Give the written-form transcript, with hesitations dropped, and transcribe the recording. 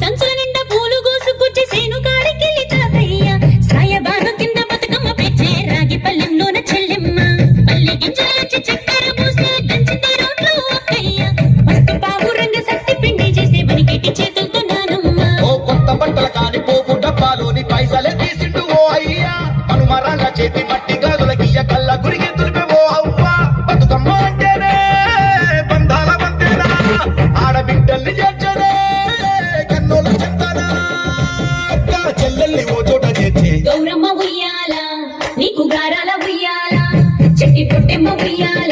సంచుల నిండా పూలు గోసుకొచ్చి సేను కాడికెళ్ళి తాతయ్య సాయబాను కింద బతుకమ్మ పెచ్చే రాగి పల్లెంలోన చెల్లెమ్మ పల్లె గింజలొచ్చి చక్కెర పూసి దంచింది రోడ్లు అక్కయ్య మస్తు పావురంగ సత్తి పిండి చేసే వనికెట్టి చేతులతో నానమ్మ ఓ కొత్త బట్టల కాని పోపు డబ్బాలోని పైసలే తీసిండు ఓ అయ్యా అనుమరాల చేతి మట్టి గాజుల గియ్య కళ్ళ గురిగి తులిపే ఓ అవ్వ బతుకమ్మ అంటేనే బంధాల వంతేనా ఆడబిడ్డల్ని చేర్చనే కన్నుల చెంతనా అక్క చెల్లెల్ని ఓ చోట చేర్చే గౌరమ్మ ఉయ్యాల నీకు గారాల ఉయ్యాల చెట్టి పొట్టెమ్మ ఉయ్యాల